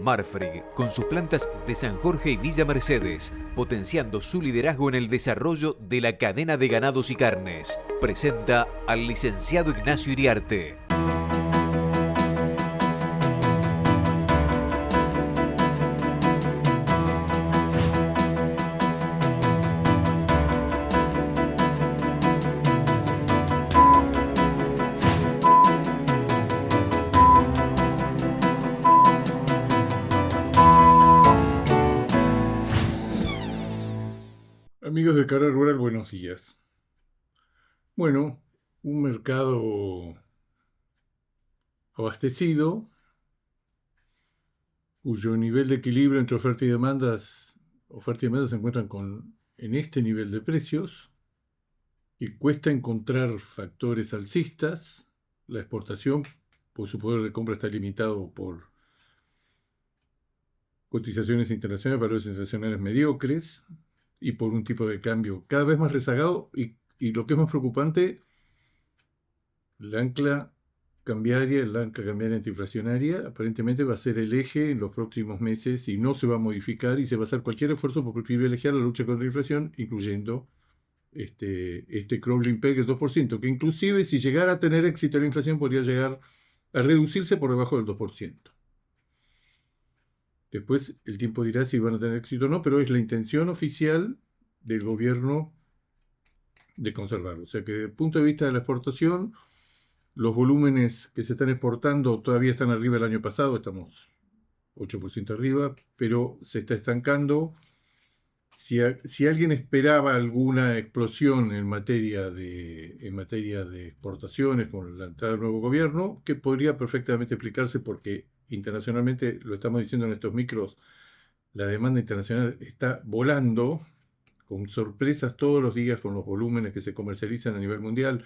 Marfrig, con sus plantas de San Jorge y Villa Mercedes, potenciando su liderazgo en el desarrollo de la cadena de ganados y carnes, presenta al licenciado Ignacio Iriarte. Amigos de Cara Rural, buenos días. Bueno, un mercado abastecido, cuyo nivel de equilibrio entre oferta y demanda se encuentran en este nivel de precios, y cuesta encontrar factores alcistas. La exportación, pues su poder de compra está limitado por cotizaciones internacionales, valores internacionales mediocres, y por un tipo de cambio cada vez más rezagado y lo que es más preocupante, el ancla cambiaria antiinflacionaria aparentemente va a ser el eje en los próximos meses y no se va a modificar, y se va a hacer cualquier esfuerzo por privilegiar la lucha contra la inflación, incluyendo este crawling peg del 2%, que inclusive si llegara a tener éxito la inflación podría llegar a reducirse por debajo del 2%. Después el tiempo dirá si van a tener éxito o no, pero es la intención oficial del gobierno de conservarlo. O sea que desde el punto de vista de la exportación, los volúmenes que se están exportando todavía están arriba del año pasado, estamos 8% arriba, pero se está estancando. Si alguien esperaba alguna explosión en materia de exportaciones con la entrada del nuevo gobierno, que podría perfectamente explicarse porque internacionalmente, lo estamos diciendo en estos micros, la demanda internacional está volando, con sorpresas todos los días con los volúmenes que se comercializan a nivel mundial.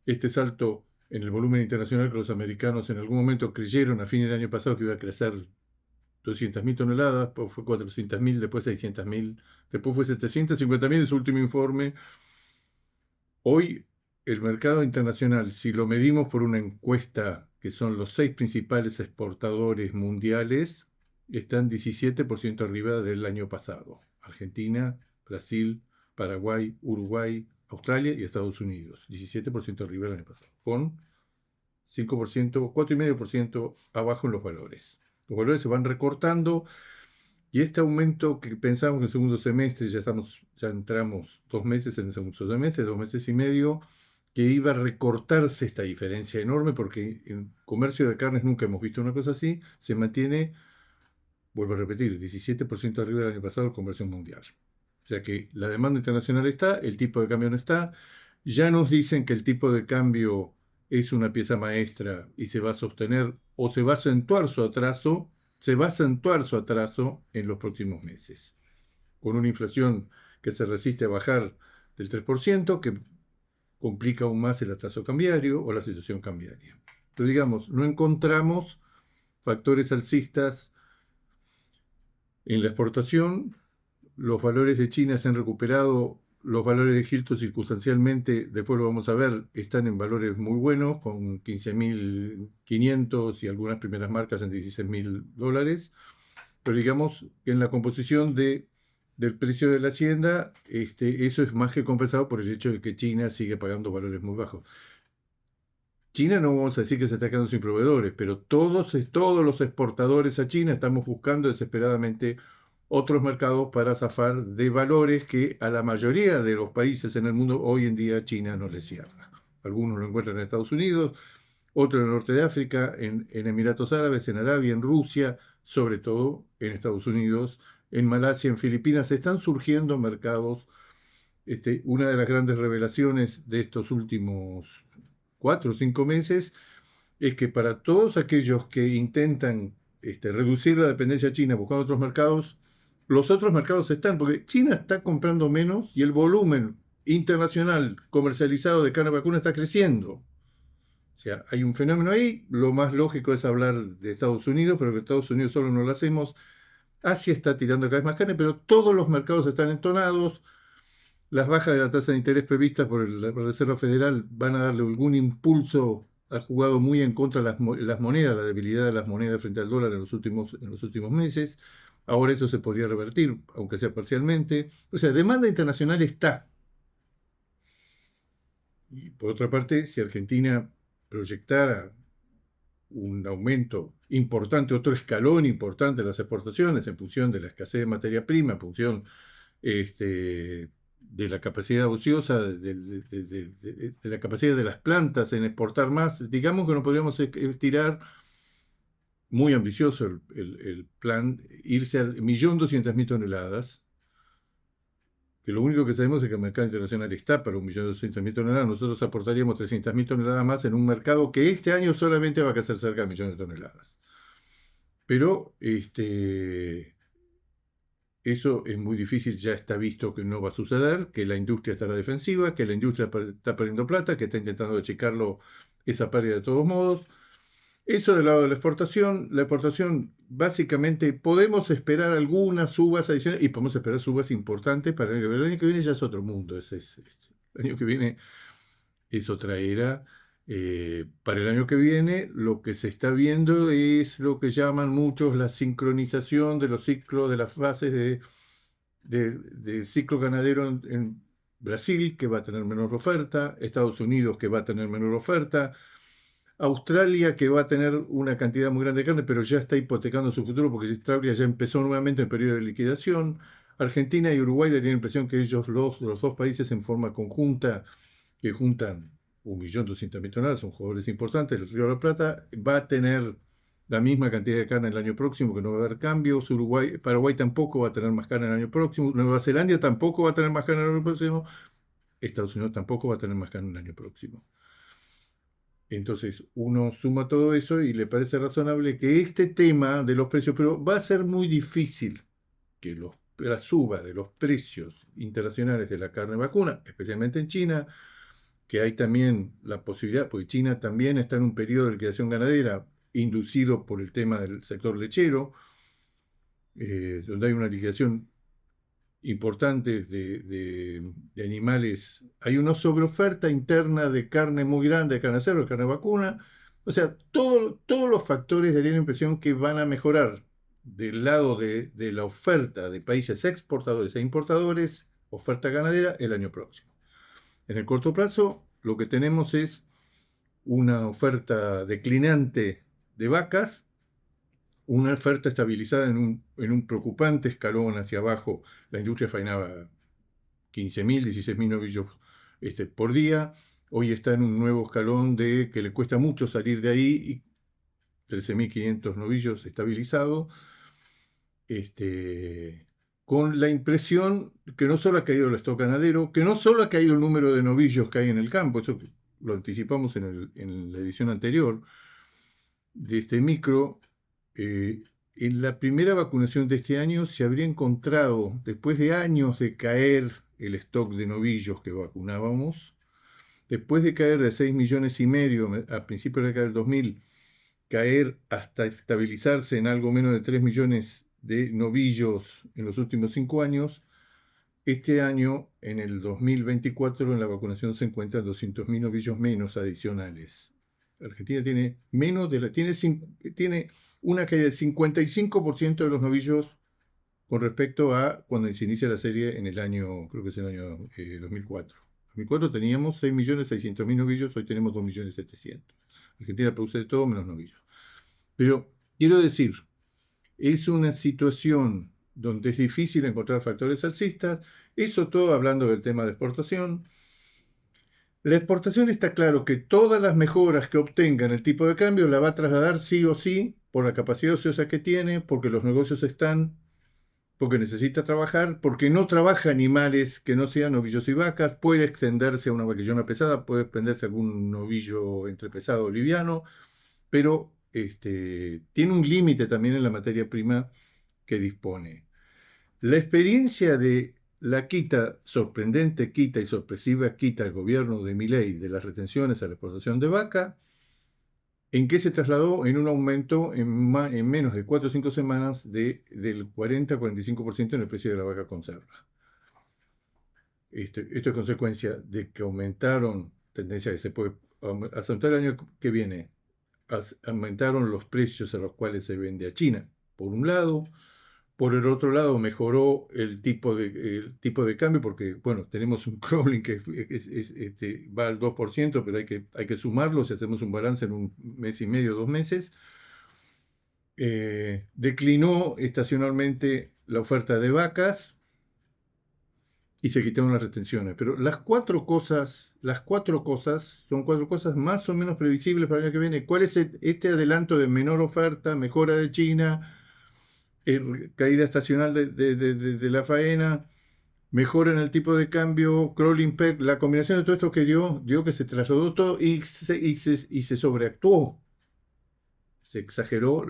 Este salto en el volumen internacional que los americanos en algún momento creyeron a fin del año pasado que iba a crecer 200.000 toneladas, después fue 400.000, después 600.000, después fue 750.000 en su último informe. Hoy el mercado internacional, si lo medimos por una encuesta que son los 6 principales exportadores mundiales, están 17% arriba del año pasado. Argentina, Brasil, Paraguay, Uruguay, Australia y Estados Unidos. 17% arriba del año pasado, con 5%, 4,5% abajo en los valores. Los valores se van recortando y este aumento que pensamos en el segundo semestre, ya entramos 2 meses en el segundo semestre, 2 meses y medio, que iba a recortarse esta diferencia enorme, porque en comercio de carnes nunca hemos visto una cosa así, se mantiene, vuelvo a repetir, 17% arriba del año pasado en conversión mundial. O sea que la demanda internacional está, el tipo de cambio no está. Ya nos dicen que el tipo de cambio es una pieza maestra y se va a sostener o se va a acentuar su atraso, en los próximos meses, con una inflación que se resiste a bajar del 3%, que complica aún más el atraso cambiario o la situación cambiaria. Pero digamos, no encontramos factores alcistas en la exportación. Los valores de China se han recuperado, los valores de Egipto circunstancialmente, después lo vamos a ver, están en valores muy buenos, con 15.500 y algunas primeras marcas en $16.000. Pero digamos que en la composición del precio de la hacienda, eso es más que compensado por el hecho de que China sigue pagando valores muy bajos. China no vamos a decir que se está quedando sin proveedores, pero todos los exportadores a China estamos buscando desesperadamente otros mercados para zafar de valores que a la mayoría de los países en el mundo hoy en día China no les cierra. Algunos lo encuentran en Estados Unidos, otros en el norte de África, en Emiratos Árabes, en Arabia, en Rusia, sobre todo en Estados Unidos, en Malasia, en Filipinas. Están surgiendo mercados. Una de las grandes revelaciones de estos últimos 4 o 5 meses es que para todos aquellos que intentan reducir la dependencia china buscando otros mercados, los otros mercados están, porque China está comprando menos y el volumen internacional comercializado de carne vacuna está creciendo. O sea, hay un fenómeno ahí. Lo más lógico es hablar de Estados Unidos, pero que Estados Unidos solo no lo hacemos. Asia está tirando cada vez más carne, pero todos los mercados están entonados. Las bajas de la tasa de interés previstas por la Reserva Federal van a darle algún impulso ha jugado muy en contra las monedas, la debilidad de las monedas frente al dólar en los últimos meses. Ahora eso se podría revertir, aunque sea parcialmente. O sea, demanda internacional está. Y por otra parte, si Argentina proyectara un aumento importante, otro escalón importante de las exportaciones en función de la escasez de materia prima, en función de la capacidad ociosa, de la capacidad de las plantas en exportar más, digamos que no podríamos estirar muy ambicioso el plan, irse a 1.200.000 toneladas, que lo único que sabemos es que el mercado internacional está para 1.200.000 toneladas. Nosotros aportaríamos 300.000 toneladas más en un mercado que este año solamente va a crecer cerca de 1.000.000 de toneladas. Pero eso es muy difícil, ya está visto que no va a suceder, que la industria está a la defensiva, que la industria está perdiendo plata, que está intentando achicarlo esa pérdida de todos modos. Eso del lado de la exportación básicamente podemos esperar algunas subas adicionales y podemos esperar subas importantes para el año que viene. El año que viene ya es otro mundo, el año que viene es otra era. Para el año que viene lo que se está viendo es lo que llaman muchos la sincronización de los ciclos, de las fases del ciclo ganadero en Brasil, que va a tener menor oferta, Estados Unidos, que va a tener menor oferta, Australia, que va a tener una cantidad muy grande de carne, pero ya está hipotecando su futuro porque Australia ya empezó nuevamente el periodo de liquidación. Argentina y Uruguay darían la impresión que ellos, los dos países en forma conjunta, que juntan 1.200.000 toneladas, son jugadores importantes, el Río de la Plata va a tener la misma cantidad de carne el año próximo, que no va a haber cambios. Paraguay tampoco va a tener más carne el año próximo. Nueva Zelanda tampoco va a tener más carne el año próximo. Estados Unidos tampoco va a tener más carne el año próximo. Entonces uno suma todo eso y le parece razonable que este tema de los precios, pero va a ser muy difícil que la suba de los precios internacionales de la carne vacuna, especialmente en China, que hay también la posibilidad, porque China también está en un periodo de liquidación ganadera inducido por el tema del sector lechero, donde hay una liquidación importante de animales. Hay una sobreoferta interna de carne muy grande, de carne de cerdo, de carne vacuna. O sea, todos los factores darían la impresión que van a mejorar del lado de la oferta de países exportadores e importadores, oferta ganadera, el año próximo. En el corto plazo, lo que tenemos es una oferta declinante de vacas, una oferta estabilizada en un preocupante escalón hacia abajo. La industria faenaba 15.000, 16.000 novillos por día. Hoy está en un nuevo escalón que le cuesta mucho salir de ahí, y 13.500 novillos estabilizados. Con la impresión que no solo ha caído el stock ganadero, que no solo ha caído el número de novillos que hay en el campo, eso lo anticipamos en la edición anterior de este micro. En la primera vacunación de este año se habría encontrado, después de años de caer el stock de novillos que vacunábamos, después de caer de 6,5 millones a principios de la década del 2000, caer hasta estabilizarse en algo menos de 3 millones de novillos en los últimos 5 años, este año, en el 2024, en la vacunación se encuentran 200.000 novillos menos adicionales. Argentina tiene tiene una caída del 55% de los novillos con respecto a cuando se inicia la serie en el año, creo que es el año 2004. En 2004 teníamos 6.600.000 novillos, hoy tenemos 2.700.000. Argentina produce de todo menos novillos. Pero quiero decir, es una situación donde es difícil encontrar factores alcistas. Eso todo hablando del tema de exportación. La exportación está claro que todas las mejoras que obtenga en el tipo de cambio la va a trasladar sí o sí por la capacidad ociosa que tiene, porque los negocios están, porque necesita trabajar, porque no trabaja animales que no sean novillos y vacas, puede extenderse a una vaquillona pesada, puede extenderse a algún novillo entre pesado o liviano, pero tiene un límite también en la materia prima que dispone. La experiencia de la sorprendente quita y sorpresiva quita del gobierno de Milei de las retenciones a la exportación de vaca, ¿en qué se trasladó? En un aumento en menos de 4 o 5 semanas del 40-45% en el precio de la vaca conserva. Esto es consecuencia de que aumentaron, tendencia que se puede hasta el año que viene, aumentaron los precios a los cuales se vende a China, por un lado. Por el otro lado, mejoró el tipo de cambio, porque, bueno, tenemos un crawling que va al 2%, pero hay que sumarlo si hacemos un balance en un mes y medio, 2 meses. Declinó estacionalmente la oferta de vacas y se quitaron las retenciones. Pero las cuatro cosas son 4 cosas más o menos previsibles para el año que viene. ¿Cuál es este adelanto de menor oferta, mejora de China, caída estacional de la faena, mejora en el tipo de cambio, crawling peg, la combinación de todo esto que dio que se trasladó todo y se sobreactuó? Se exageró,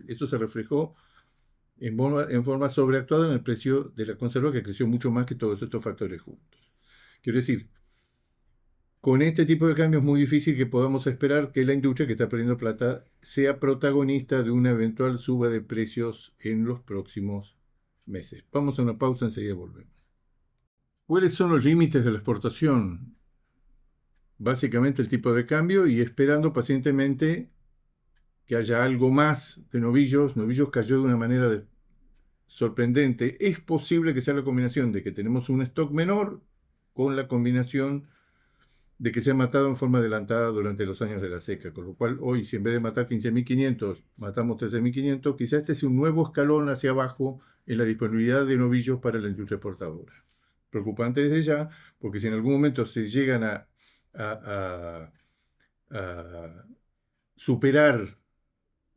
eso se reflejó en forma sobreactuada en el precio de la conserva, que creció mucho más que todos estos factores juntos. Quiero decir, con este tipo de cambio es muy difícil que podamos esperar que la industria que está perdiendo plata sea protagonista de una eventual suba de precios en los próximos meses. Vamos a una pausa, enseguida volvemos. ¿Cuáles son los límites de la exportación? Básicamente el tipo de cambio y esperando pacientemente que haya algo más de novillos. Novillos cayó de una manera sorprendente. Es posible que sea la combinación de que tenemos un stock menor con la combinación de que se ha matado en forma adelantada durante los años de la seca, con lo cual hoy, si en vez de matar 15.500, matamos 13.500, quizás este sea un nuevo escalón hacia abajo en la disponibilidad de novillos para la industria exportadora. Preocupante desde ya, porque si en algún momento se llegan a superar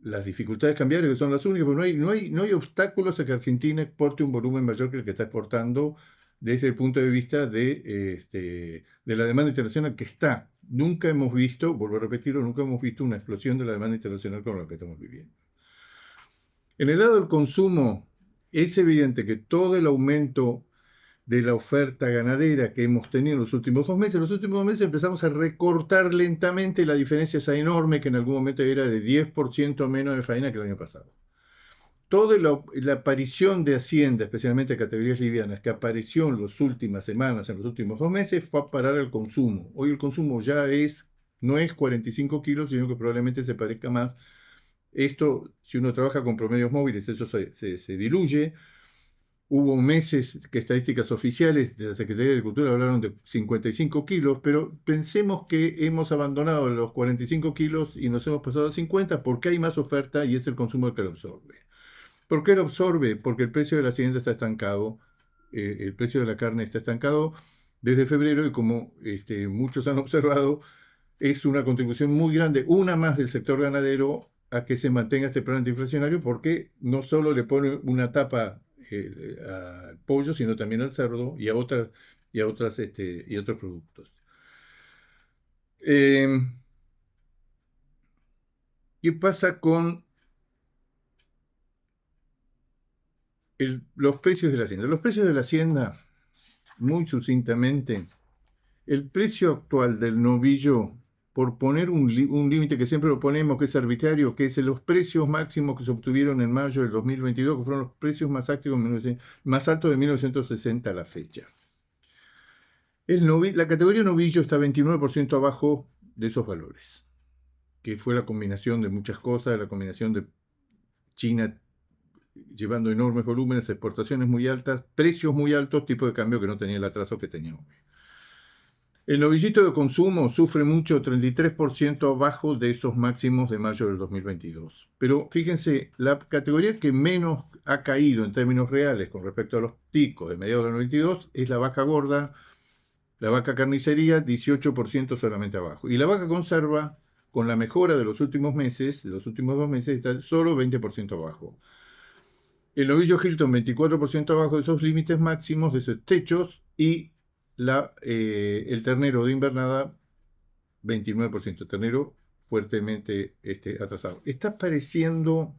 las dificultades cambiarias, que son las únicas, porque no hay obstáculos a que Argentina exporte un volumen mayor que el que está exportando desde el punto de vista de la demanda internacional que está. Nunca hemos visto, vuelvo a repetirlo, nunca hemos visto una explosión de la demanda internacional como la que estamos viviendo. En el lado del consumo, es evidente que todo el aumento de la oferta ganadera que hemos tenido en los últimos 2 meses, empezamos a recortar lentamente. La diferencia esa enorme que en algún momento era de 10% menos de faena que el año pasado. Toda la aparición de Hacienda, especialmente de categorías livianas, que apareció en las últimas semanas, en los últimos 2 meses, fue a parar al consumo. Hoy el consumo ya no es 45 kilos, sino que probablemente se parezca más. Esto, si uno trabaja con promedios móviles, eso se diluye. Hubo meses que estadísticas oficiales de la Secretaría de Agricultura hablaron de 55 kilos, pero pensemos que hemos abandonado los 45 kilos y nos hemos pasado a 50 porque hay más oferta y es el consumo el que lo absorbe. ¿Por qué lo absorbe? Porque el precio de la hacienda está estancado, el precio de la carne está estancado desde febrero y como muchos han observado, es una contribución muy grande, una más del sector ganadero, a que se mantenga este plan antiinflacionario, porque no solo le pone una tapa al pollo, sino también al cerdo y a otros productos. ¿Qué pasa con los precios de la hacienda? Los precios de la hacienda, muy sucintamente, el precio actual del novillo, por poner un límite que siempre lo ponemos, que es arbitrario, que es los precios máximos que se obtuvieron en mayo del 2022, que fueron los precios más altos de 1960 a la fecha. La categoría novillo está 29% abajo de esos valores, que fue la combinación de muchas cosas, la combinación de China llevando enormes volúmenes, exportaciones muy altas, precios muy altos, tipo de cambio que no tenía el atraso que tenía hoy. El novillito de consumo sufre mucho, 33% abajo de esos máximos de mayo del 2022. Pero fíjense, la categoría que menos ha caído en términos reales con respecto a los picos de mediados del 92 es la vaca gorda, la vaca carnicería, 18% solamente abajo. Y la vaca conserva, con la mejora de los últimos meses, de los últimos 2 meses, está solo 20% abajo. El novillo Hilton, 24% abajo de esos límites máximos, de esos techos, y el ternero de invernada, 29%. Ternero fuertemente atrasado. Está apareciendo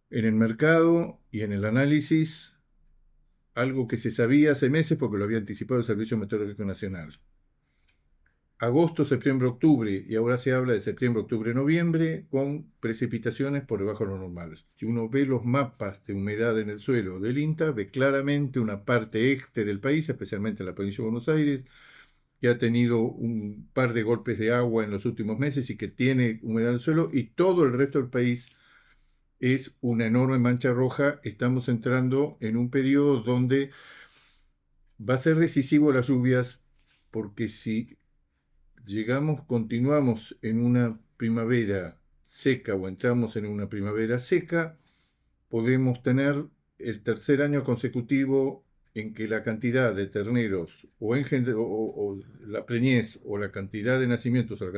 en el mercado y en el análisis algo que se sabía hace meses porque lo había anticipado el Servicio Meteorológico Nacional. Agosto, septiembre, octubre, y ahora se habla de septiembre, octubre, noviembre, con precipitaciones por debajo de lo normal. Si uno ve los mapas de humedad en el suelo del INTA, ve claramente una parte este del país, especialmente en la provincia de Buenos Aires, que ha tenido un par de golpes de agua en los últimos meses y que tiene humedad en el suelo, y todo el resto del país es una enorme mancha roja. Estamos entrando en un periodo donde va a ser decisivo las lluvias, porque si continuamos en una primavera seca o entramos en una primavera seca, podemos tener el tercer año consecutivo en que la cantidad de terneros o la preñez o la cantidad de nacimientos o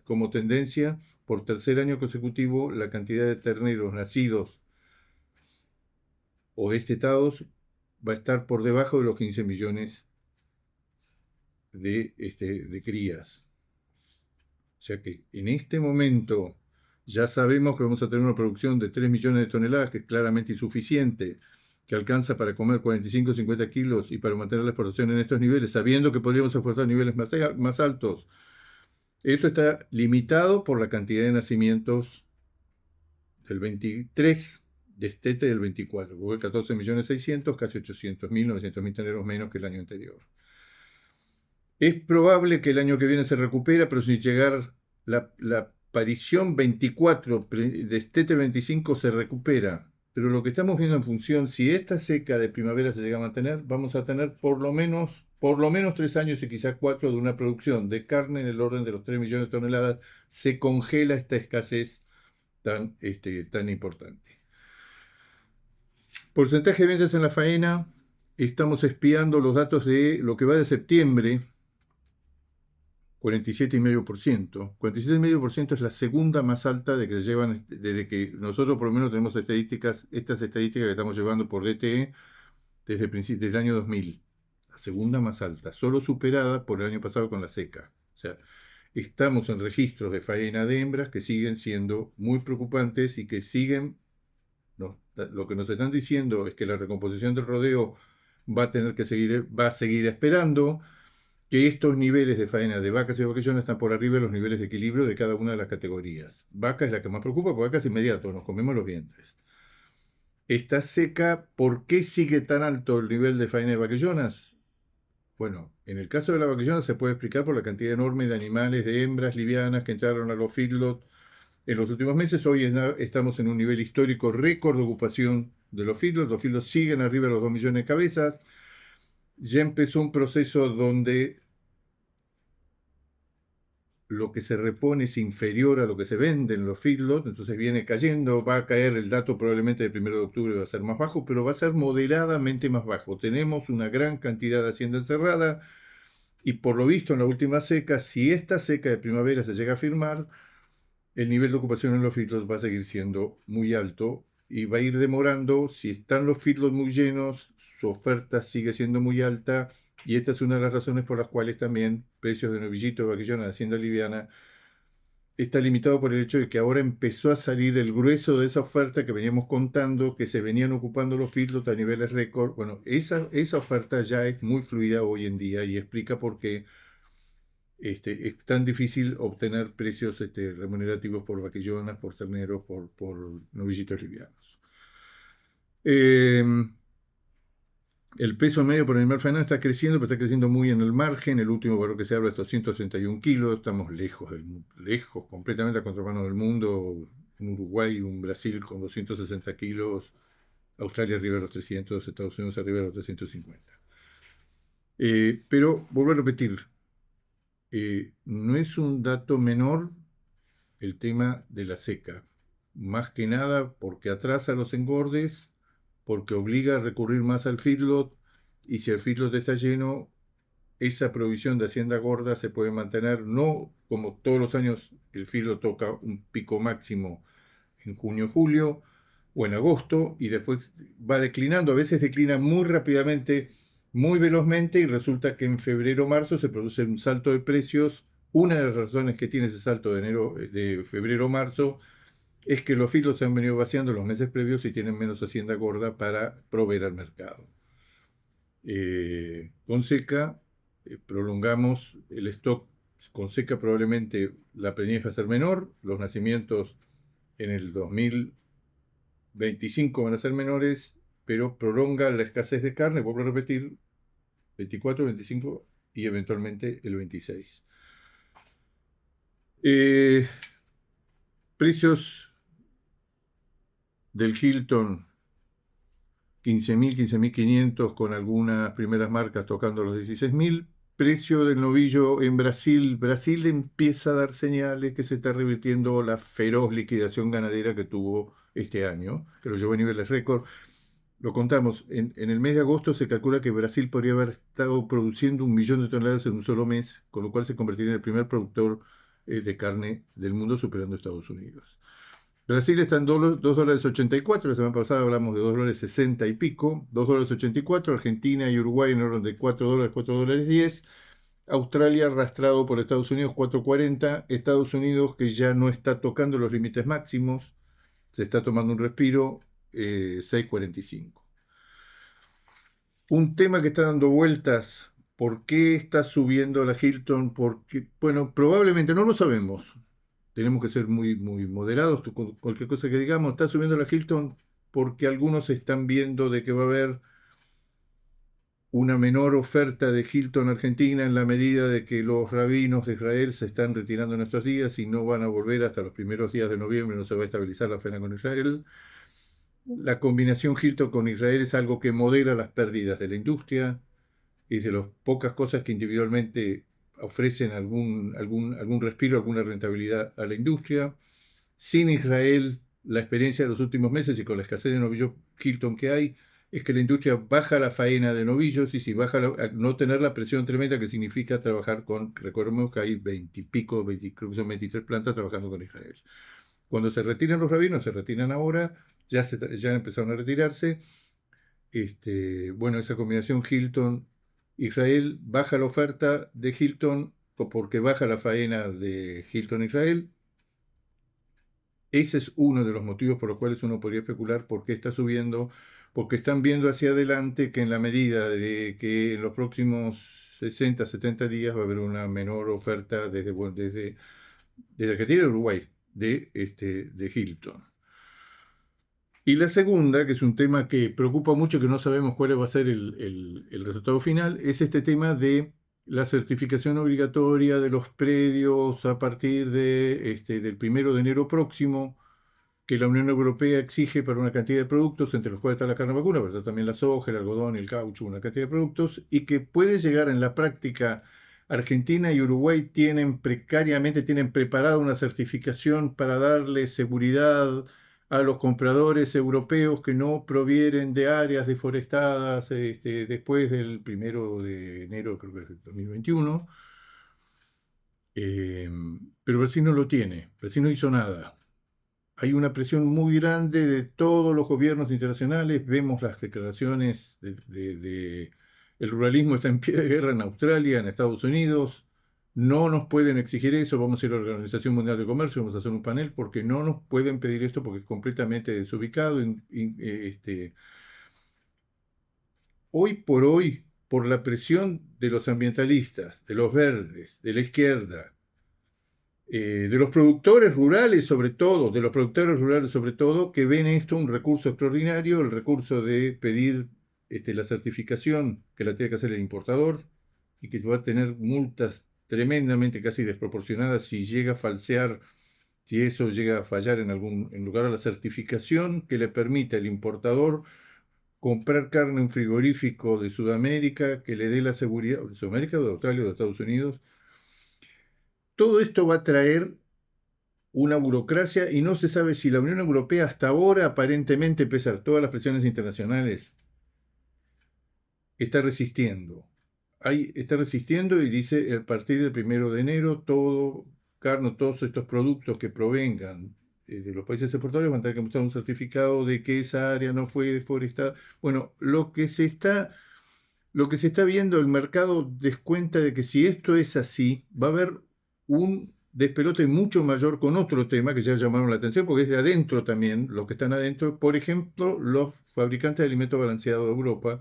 como tendencia, por tercer año consecutivo, la cantidad de terneros nacidos o destetados va a estar por debajo de los 15 millones de crías. O sea que en este momento ya sabemos que vamos a tener una producción de 3 millones de toneladas, que es claramente insuficiente, que alcanza para comer 45 o 50 kilos y para mantener la exportación en estos niveles, sabiendo que podríamos exportar a niveles más altos. Esto está limitado por la cantidad de nacimientos del 23 destete del 24, porque 14 millones 600, casi 800.000, 900.000 terneros menos que el año anterior. Es probable que el año que viene se recupera, pero sin llegar la aparición 24, destete 25 se recupera. Pero lo que estamos viendo en función, si esta seca de primavera se llega a mantener, vamos a tener por lo menos 3 años y quizás 4 de una producción de carne en el orden de los 3 millones de toneladas. Se congela esta escasez tan importante. Porcentaje de ventas en la faena. Estamos espiando los datos de lo que va de septiembre. 47,5%. 47,5% es la segunda más alta de que se llevan desde que nosotros por lo menos tenemos estas estadísticas que estamos llevando por DTE desde el año 2000. La segunda más alta, solo superada por el año pasado con la seca. O sea, estamos en registros de faena de hembras que siguen siendo muy preocupantes y que siguen, lo que nos están diciendo es que la recomposición del rodeo va a seguir esperando, que estos niveles de faena de vacas y vaquillonas están por arriba de los niveles de equilibrio de cada una de las categorías. Vaca es la que más preocupa, porque vaca es inmediato, nos comemos los vientres. Está seca, ¿por qué sigue tan alto el nivel de faena de vaquillonas? Bueno, en el caso de la vaquillona se puede explicar por la cantidad enorme de animales, de hembras livianas que entraron a los feedlots en los últimos meses. Hoy estamos en un nivel histórico récord de ocupación de los feedlots. Los feedlots siguen arriba de los 2 millones de cabezas. Ya empezó un proceso donde lo que se repone es inferior a lo que se vende en los feedlots, entonces viene cayendo, va a caer el dato probablemente del 1 de octubre, va a ser más bajo, pero va a ser moderadamente más bajo. Tenemos una gran cantidad de hacienda encerrada y por lo visto en la última seca, si esta seca de primavera se llega a firmar, el nivel de ocupación en los feedlots va a seguir siendo muy alto y va a ir demorando. Si están los feedlots muy llenos, su oferta sigue siendo muy alta. Y esta es una de las razones por las cuales también precios de novillito, vaquillona, de hacienda liviana, está limitado por el hecho de que ahora empezó a salir el grueso de esa oferta que veníamos contando, que se venían ocupando los feedlots a niveles récord. Bueno, esa oferta ya es muy fluida hoy en día y explica por qué es tan difícil obtener precios remunerativos por vaquillonas, por terneros, por novillitos livianos. El peso medio por animal faenal está creciendo, pero está creciendo muy en el margen. El último valor que se habla es 231 kilos. Estamos lejos, completamente a contramano del mundo. En Uruguay, un Brasil con 260 kilos. Australia arriba de los 300, Estados Unidos arriba de los 350. Pero, vuelvo a repetir, no es un dato menor el tema de la seca. Más que nada porque atrasa los engordes, porque obliga a recurrir más al feedlot, y si el feedlot está lleno, esa provisión de hacienda gorda se puede mantener, no como todos los años el feedlot toca un pico máximo en junio-julio o en agosto, y después va declinando, a veces declina muy rápidamente, muy velozmente, y resulta que en febrero-marzo se produce un salto de precios. Una de las razones que tiene ese salto de febrero-marzo es que los feedlots se han venido vaciando los meses previos y tienen menos hacienda gorda para proveer al mercado. Con seca, prolongamos el stock. Con seca probablemente la preñez va a ser menor, los nacimientos en el 2025 van a ser menores, pero prolonga la escasez de carne. Vuelvo a repetir, 24, 25 y eventualmente el 26. Precios del Hilton, 15.000, 15.500, con algunas primeras marcas tocando los 16.000. Precio del novillo en Brasil. Brasil empieza a dar señales que se está revirtiendo la feroz liquidación ganadera que tuvo este año, que lo llevó a niveles récord. Lo contamos, en el mes de agosto se calcula que Brasil podría haber estado produciendo 1 millón de toneladas en un solo mes, con lo cual se convertiría en el primer productor de carne del mundo, superando a Estados Unidos. Brasil está en $2.84, la semana pasada hablamos de $2.60 y pico, $2.84, Argentina y Uruguay en orden de $4, $4.10, Australia arrastrado por Estados Unidos, 4.40, Estados Unidos que ya no está tocando los límites máximos, se está tomando un respiro, 6.45. Un tema que está dando vueltas, ¿por qué está subiendo la Hilton? Porque, bueno, probablemente no lo sabemos. Tenemos que ser muy, muy moderados con cualquier cosa que digamos. Está subiendo la Hilton porque algunos están viendo de que va a haber una menor oferta de Hilton Argentina en la medida de que los rabinos de Israel se están retirando en estos días y no van a volver hasta los primeros días de noviembre, no se va a estabilizar la faena con Israel. La combinación Hilton con Israel es algo que modera las pérdidas de la industria, es de las pocas cosas que individualmente ofrecen algún respiro, alguna rentabilidad a la industria. Sin Israel, la experiencia de los últimos meses y con la escasez de novillos Hilton que hay, es que la industria baja la faena de novillos y si baja no tener la presión tremenda que significa trabajar con, recordemos que hay 20 y pico, creo que son 23 plantas trabajando con Israel. Cuando se retiran los rabinos, se retiran ahora, ya empezaron a retirarse. Bueno, esa combinación Hilton-Israel baja la oferta de Hilton porque baja la faena de Hilton-Israel. Ese es uno de los motivos por los cuales uno podría especular por qué está subiendo, porque están viendo hacia adelante que en la medida de que en los próximos 60, 70 días va a haber una menor oferta desde Argentina y Uruguay de Hilton. Y la segunda, que es un tema que preocupa mucho, que no sabemos cuál va a ser el resultado final, es este tema de la certificación obligatoria de los predios a partir del 1 de enero próximo, que la Unión Europea exige para una cantidad de productos, entre los cuales está la carne vacuna, pero está también la soja, el algodón, el caucho, una cantidad de productos, y que puede llegar en la práctica. Argentina y Uruguay tienen preparada una certificación para darle seguridad a los compradores europeos que no provienen de áreas deforestadas después del 1 de enero, creo que es el 2021. Pero Brasil no lo tiene, Brasil no hizo nada. Hay una presión muy grande de todos los gobiernos internacionales, vemos las declaraciones el ruralismo está en pie de guerra en Australia, en Estados Unidos, no nos pueden exigir eso, vamos a ir a la Organización Mundial de Comercio, vamos a hacer un panel, porque no nos pueden pedir esto porque es completamente desubicado. Hoy por hoy, por la presión de los ambientalistas, de los verdes, de la izquierda, de los productores rurales sobre todo, que ven esto un recurso extraordinario, el recurso de pedir la certificación que la tiene que hacer el importador y que va a tener multas tremendamente casi desproporcionadas si llega a falsear, si eso llega a fallar en lugar de la certificación que le permita al importador comprar carne en un frigorífico de Sudamérica, que le dé la seguridad, de Sudamérica, de Australia o de Estados Unidos. Todo esto va a traer una burocracia y no se sabe si la Unión Europea hasta ahora, aparentemente, pese a todas las presiones internacionales, está resistiendo. Está resistiendo y dice, a partir del 1 de enero, todos estos productos que provengan de los países exportadores van a tener que mostrar un certificado de que esa área no fue deforestada. Bueno, lo que se está viendo, el mercado descuenta de que si esto es así, va a haber un despelote mucho mayor con otro tema que ya llamaron la atención, porque es de adentro también, los que están adentro, por ejemplo, los fabricantes de alimentos balanceados de Europa,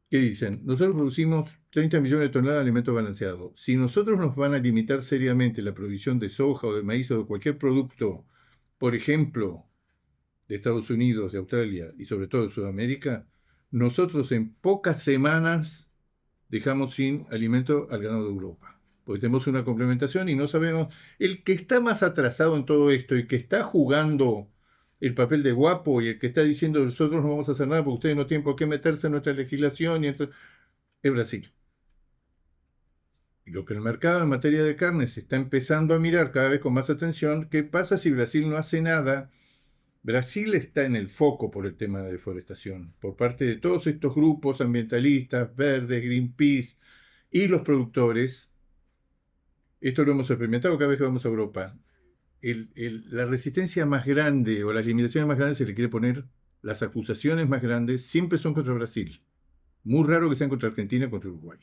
que dicen, nosotros producimos 30 millones de toneladas de alimentos balanceados. Si nosotros nos van a limitar seriamente la provisión de soja o de maíz o de cualquier producto, por ejemplo, de Estados Unidos, de Australia y sobre todo de Sudamérica, nosotros en pocas semanas dejamos sin alimento al ganado de Europa. Porque tenemos una complementación y no sabemos. El que está más atrasado en todo esto y que está jugando el papel de guapo y el que está diciendo nosotros no vamos a hacer nada porque ustedes no tienen por qué meterse en nuestra legislación, es Brasil. Y lo que el mercado en materia de carnes está empezando a mirar cada vez con más atención, ¿qué pasa si Brasil no hace nada? Brasil está en el foco por el tema de deforestación, por parte de todos estos grupos ambientalistas, verdes, Greenpeace y los productores. Esto lo hemos experimentado cada vez que vamos a Europa. La resistencia más grande o las limitaciones más grandes se le quiere poner, las acusaciones más grandes siempre son contra Brasil. Muy raro que sean contra Argentina o contra Uruguay.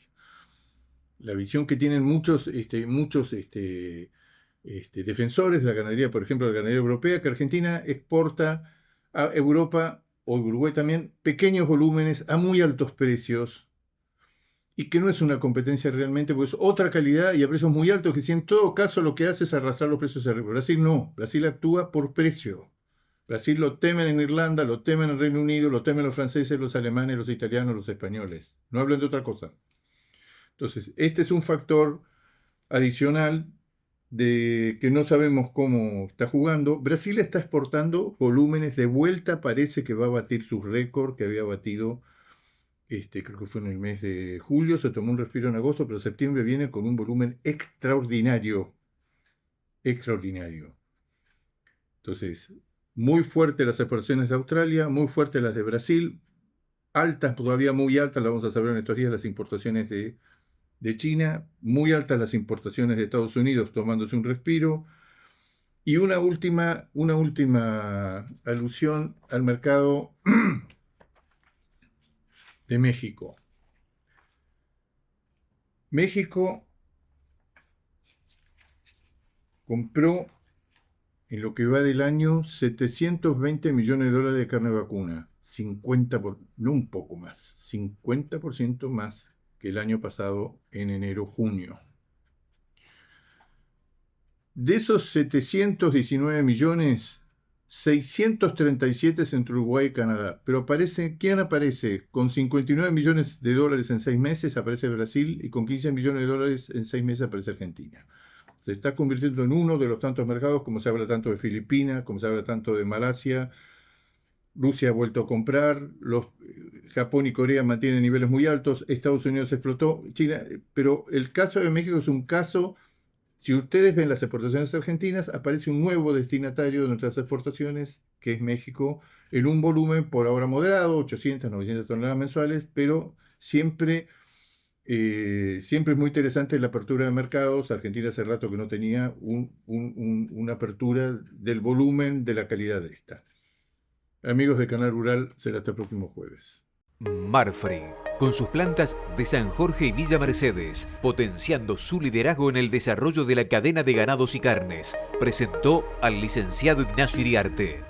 La visión que tienen muchos defensores de la ganadería, por ejemplo, la ganadería europea, que Argentina exporta a Europa, o Uruguay también, pequeños volúmenes a muy altos precios, y que no es una competencia realmente, pues otra calidad y a precios muy altos, que si en todo caso lo que hace es arrastrar los precios arriba. Brasil no, Brasil actúa por precio. Brasil lo temen en Irlanda, lo temen en Reino Unido, lo temen los franceses, los alemanes, los italianos, los españoles. No hablan de otra cosa. Entonces, este es un factor adicional de que no sabemos cómo está jugando. Brasil está exportando volúmenes de vuelta, parece que va a batir su récord que había batido, creo que fue en el mes de julio, se tomó un respiro en agosto, pero septiembre viene con un volumen extraordinario. Extraordinario. Entonces, muy fuertes las exportaciones de Australia, muy fuertes las de Brasil, altas, todavía muy altas, las vamos a saber en estos días, las importaciones de China, muy altas las importaciones de Estados Unidos tomándose un respiro, y una última alusión al mercado de México. México compró en lo que va del año 720 millones de dólares de carne vacuna, 50%, no un poco más, 50% más que el año pasado en enero-junio. De esos 719 millones, 637 es entre Uruguay y Canadá. Pero ¿quién aparece? Con 59 millones de dólares en 6 meses aparece Brasil y con 15 millones de dólares en 6 meses aparece Argentina. Se está convirtiendo en uno de los tantos mercados, como se habla tanto de Filipinas, como se habla tanto de Malasia. Rusia ha vuelto a comprar, Japón y Corea mantienen niveles muy altos, Estados Unidos explotó, China, pero el caso de México es un caso, si ustedes ven las exportaciones argentinas, aparece un nuevo destinatario de nuestras exportaciones, que es México, en un volumen por ahora moderado, 800, 900 toneladas mensuales, pero siempre es muy interesante la apertura de mercados. Argentina hace rato que no tenía una apertura del volumen, de la calidad de esta. Amigos de Canal Rural, será hasta el próximo jueves. Marfrig, con sus plantas de San Jorge y Villa Mercedes, potenciando su liderazgo en el desarrollo de la cadena de ganados y carnes, presentó al licenciado Ignacio Iriarte.